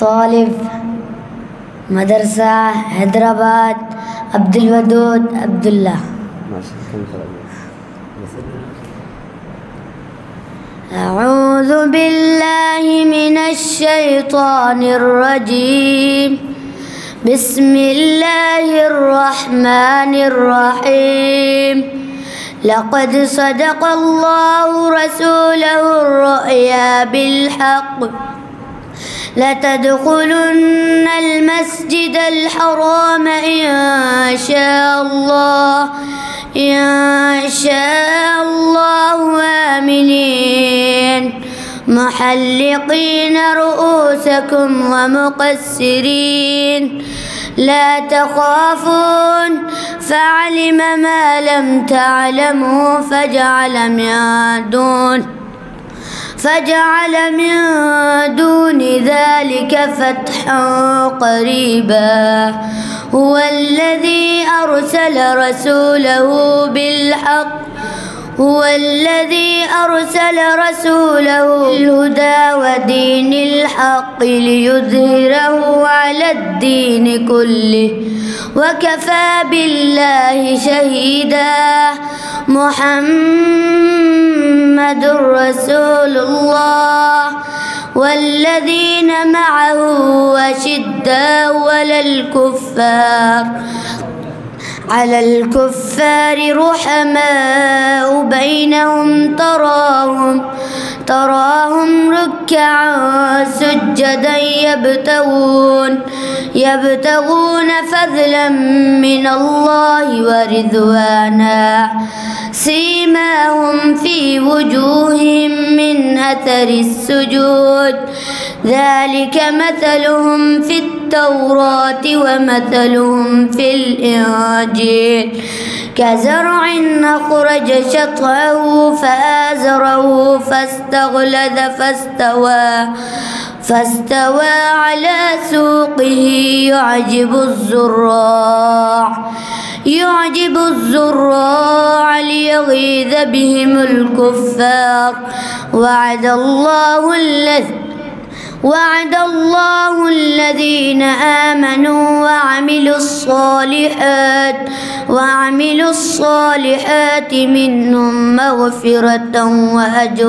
طالب مدرسة حيدرباد عبد الودود عبد الله. أعوذ بالله من الشيطان الرجيم. بسم الله الرحمن الرحيم. لقد صدق الله رسوله الرؤيا بالحق لتدخلن المسجد الحرام إن شاء الله آمنين محلقين رؤوسكم ومقصرين لا تخافون فعلم ما لم تعلموا فجعل من دون ذلك فتحا قريبا. هو الذي أرسل رسوله بالهدى ودين الحق ليظهره على الدين كله وكفى بالله شهيدا. محمد رسول الله والذين معه أشداء على الكفار رحماء بينهم تراهم ركعا سجدا يبتغون فضلا من الله ورضوانا سيماهم في وجوههم من أثر السجود ذلك مثلهم في التوراة ومثلهم في الإنجيل كزرع أخرج شطأه فآزره فاستوى على سوقه يعجب الزراع ليغيظ بهم الكفار. وعد الله الذين آمنوا وعملوا الصالحات منهم مغفرة وأجر